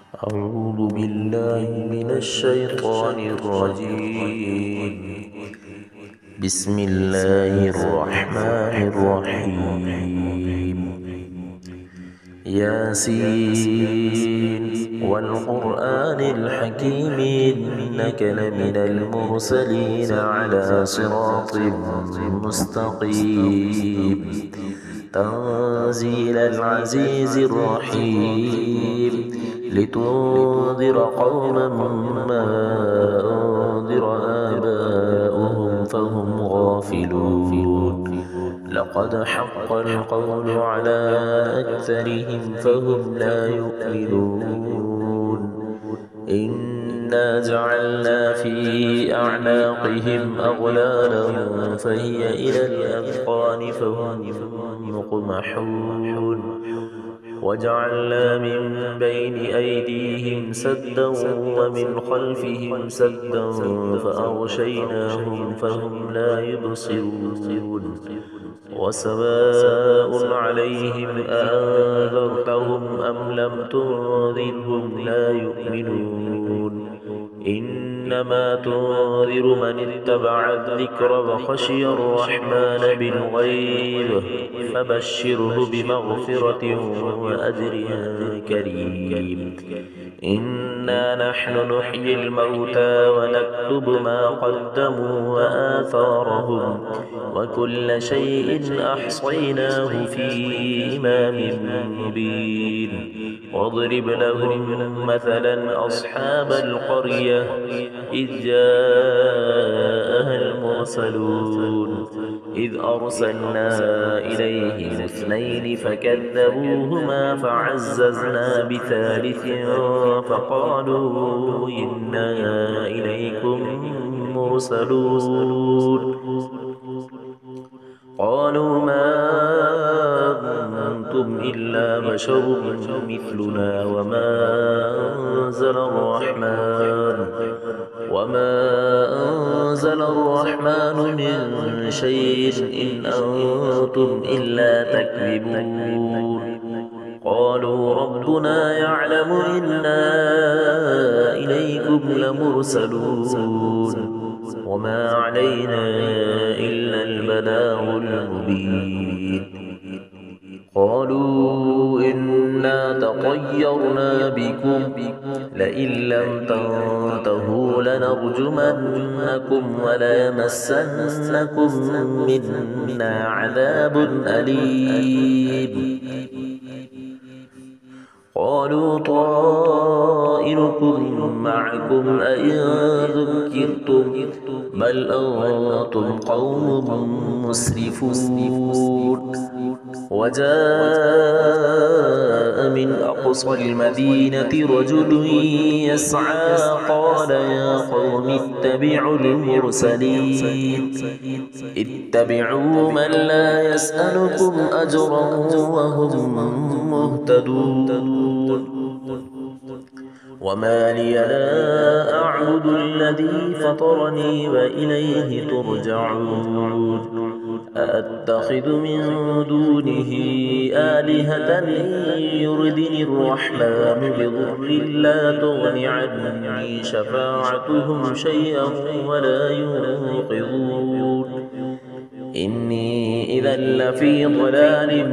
أعوذ بالله من الشيطان الرجيم. بسم الله الرحمن الرحيم. ياسين والقرآن الحكيم إنك لمن المرسلين على صراط مستقيم تنزيل العزيز الرحيم لتنذر قوما ما أنذر آباؤهم فهم غافلون لقد حق القول على أكثرهم فهم لا يؤمنون إنا جعلنا في أعناقهم أغلالا فهي إلى الأذقان فهم مقمحون وجعلنا من بين أيديهم سدا ومن خلفهم سدا فأغشيناهم فهم لا يبصرون وسواء عليهم أأنذرتهم أم لم تنذرهم لا يؤمنون إنما تنذر من اتبع الذكر وخشي الرحمن بالغيب فبشره بمغفرة وأجر كريم إنا نحن نحيي الموتى ونكتب ما قدموا وآثارهم وكل شيء أحصيناه في إمام مبين واضرب لهم مثلا أصحاب القرية إذ جاءها المرسلون إذ أرسلنا إليهم اثنين فكذبوهما فعززنا بثالث فقالوا إنا إليكم مرسلون قالوا ما أنتم إلا بشر مثلنا وما أنزل الرحمن من شيء إن أنتم إلا تكذبون قالوا ربنا يعلم إنا إليكم لمرسلون وما علينا إلا البلاغ المبين قالوا إنا تطيرنا بكم لئن لم تنتهوا لنرجمنكم وليمسنكم منا عذاب أليم قالوا طائركم معكم أئن ذكرتم بل أنتم قوم مسرفون وجاء من أقصى المدينة رجل يسعى قال يا قوم اتبعوا المرسلين اتبعوا من لا يسألكم أجرا وهم مهتدون وما لي لا أعبد الذي فطرني وإليه ترجعون أأتخذ من دونه آلهة يردني الرحمن بضر لا تغن عني شفاعتهم شيئا ولا ينقذون إني إذا لفي ضلال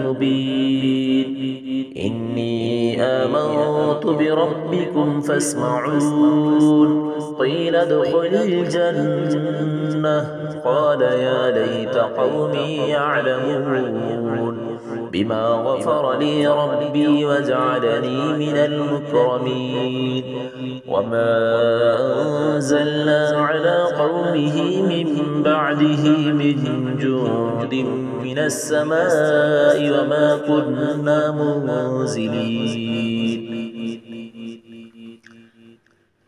مبين إني آمنت بربكم فاسمعون قيل ادخل الجنة قال يا ليت قومي يعلمون بما غفر لي ربي وجعلني من المكرمين وما أنزلنا على قومه من بعده من جند من السماء وما كنا منزلين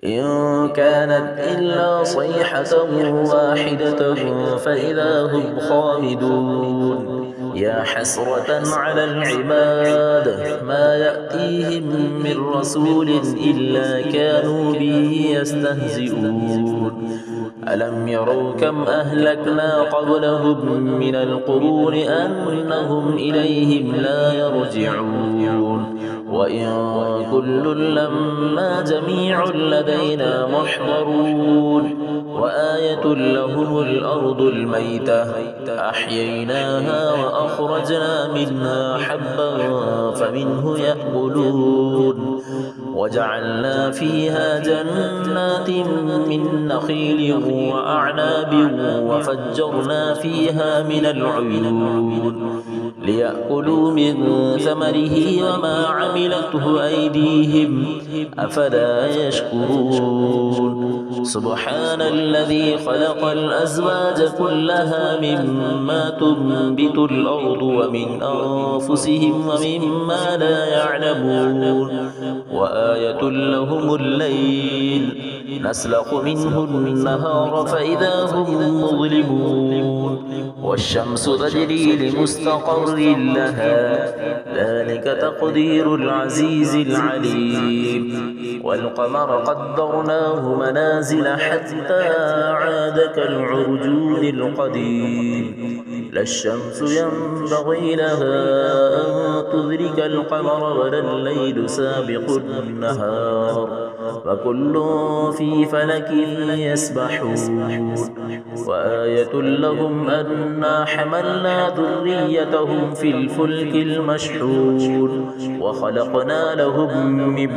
إن كانت إلا صيحة واحدة فإذا هم خامدون يا حسرة على العباد ما يأتيهم من رسول إلا كانوا به يستهزئون ألم يروا كم أهلكنا قبلهم من القرون أنهم إليهم لا يرجعون وإن كل لما جميع لدينا محضرون وآية لهم الأرض الميتة أحييناها وأخرجنا منها حبا فمنه يأكلون وجعلنا فيها جنات من نخيل وأعناب وفجرنا فيها من العيون ليأكلوا من ثمره وما عملته أيديهم أفلا يشكرون سبحان الذي خلق الأزواج كلها مما تنبت الأرض ومن أنفسهم ومما لا يعلمون وآية لهم الليل نسلخ منه النهار فإذا هم مظلمون والشمس تجري لمستقر لها ذلك تقدير العزيز العليم والقمر قدرناه منازل حتى عاد كالعرجون القديم لا الشمس ينبغي لها أن تدرك القمر ولا الليل سابق النهار وكل في فلك يسبحون وآية لهم أنا حملنا ذريتهم في الفلك المشحون وخلقنا لهم من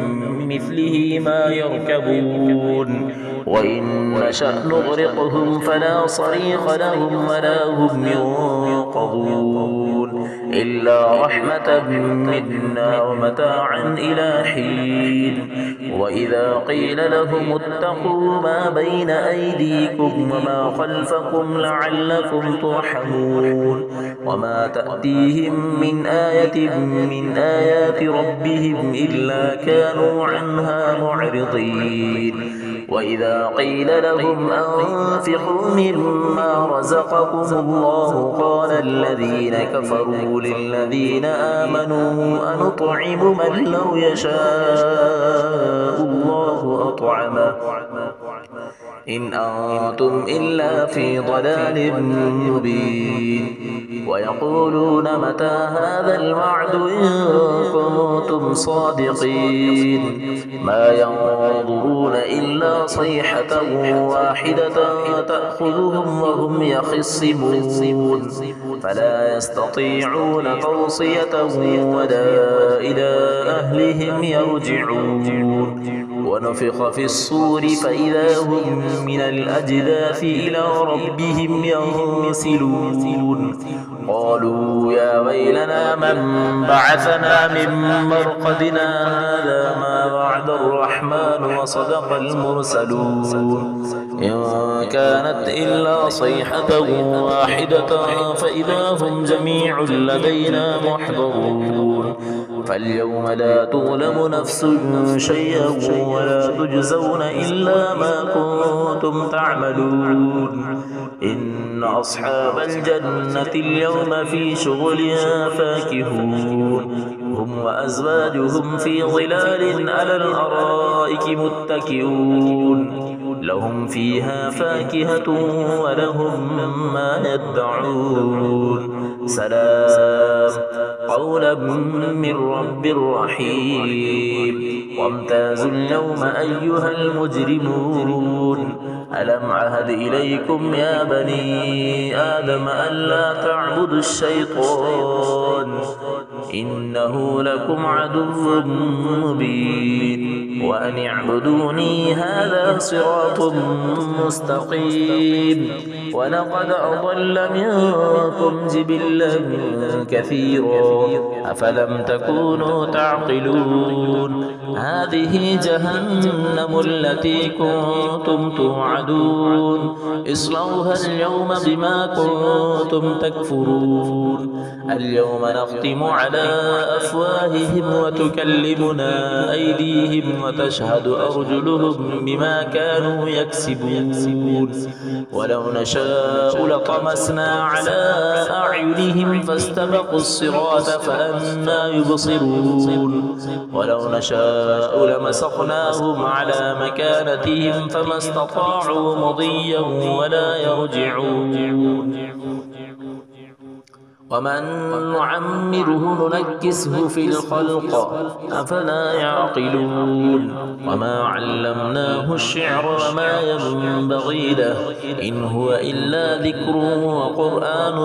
مثله ما يركبون وإن نشأ نغرقهم فلا صريخ لهم ولا هم ينقذون إلا رحمة منا ومتاعا إلى حين وإذا قيل لهم اتقوا ما بين أيديكم وما خلفكم لعلكم ترحمون وما تأتيهم من آية من آيات ربهم إلا كانوا عنها معرضين وإذا قيل لهم أنفقوا مما رزقكم الله قال الذين كفروا للذين آمنوا أنطعم من لو يشاء الله أطعمه إن أنتم إلا في ضلال مبين ويقولون متى هذا الوعد إن كنتم صادقين ما ينظرون إلا صيحة واحدة تأخذهم وهم يخصمون فلا يستطيعون توصية ولا إلى أهلهم يرجعون ونفخ في الصور فإذا هم من الأجداث إلى ربهم ينسلون قالوا يا ويلنا من بعثنا من مرقدنا هذا ما وعد الرحمن وصدق المرسلون إن كانت إلا صيحة واحدة فإذا هم جميع لدينا محضرون فاليوم لا تظلم نفس شيئا ولا تجزون إلا ما كنتم تعملون إن أصحاب الجنة اليوم في شغلها فاكهون هم وأزواجهم في ظلال على الأرائك متكئون لهم فيها فاكهة ولهم ما يدعون سلام قولا من رب رحيم وامتازوا اليوم أيها المجرمون ألم عهد إليكم يا بني آدم ألا تعبدوا الشيطان إنه لكم عدو مبين وأن اعبدوني هذا صراط مستقيم ولقد أضل منكم جبلا كثيرا أفلم تكونوا تعقلون هذه جهنم التي كنتم توعدون اصلوها اليوم بما كنتم تكفرون اليوم نختم على أفواههم وتكلمنا أيديهم وتشهد أرجلهم بما كانوا يكسبون ولو نشاء لطمسنا على أعينهم فاستبقوا الصراط فأنى يبصرون ولو نشاء لمسخناهم على مكانتهم فما استطاعوا مضيا ولا يرجعون ومن نعمره ننكسه في الخلق أفلا يعقلون وما علمناه الشعر وما ينبغي له إن هو إلا ذكر وقرآن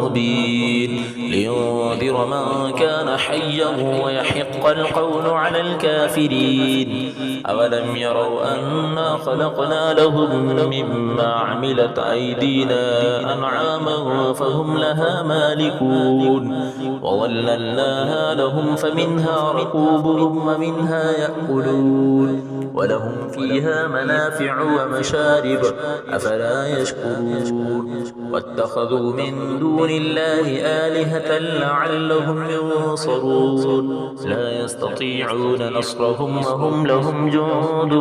مبين لينذر من كان حيا ويحق القول على الكافرين أولم يروا أنا خلقنا لهم مما عملت أيدينا أنعاما فهم لها مالكون وظللناها لهم فمنها ركوبهم ومنها يأكلون ولهم فيها منافع ومشارب أفلا يشكرون واتخذوا من دون الله آلهة لعلهم ينصرون لا يستطيعون نصرهم وهم لهم جند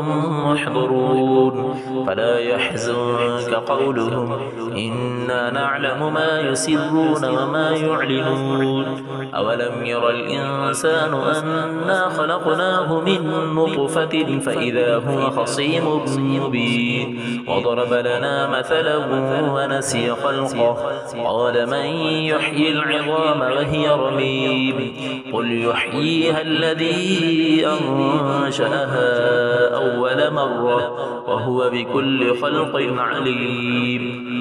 محضرون فلا يحزنك قولهم إنا نعلم ما يسرون وما يعلنون أولم ير الإنسان أنا خلقناه من نطفة فإذا هو خصيم مبين وضرب لنا مثلا ونسي خلقه قال من يحيي العظام وهي رميم قل يحييها الذي أنشأها أول مرة وهو بكل خلق عليم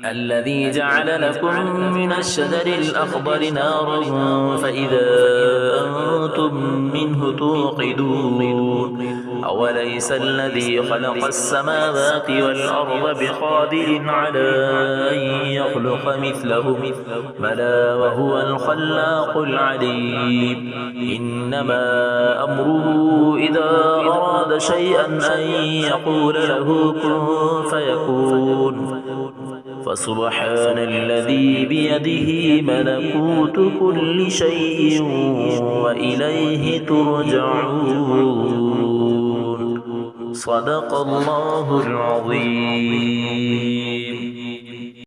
الذي جعل لكم من الشجر الأخضر نارا فإذا أنتم منه توقدون أوليس الذي خلق السماوات والأرض بقادر على أن يخلق مثله بلى وهو الخلاق العليم إنما أمره إذا أراد شيئا أن يقول له كن فيكون فسبحان الذي بيده ملكوت كل شيء وإليه ترجعون صدق الله العظيم.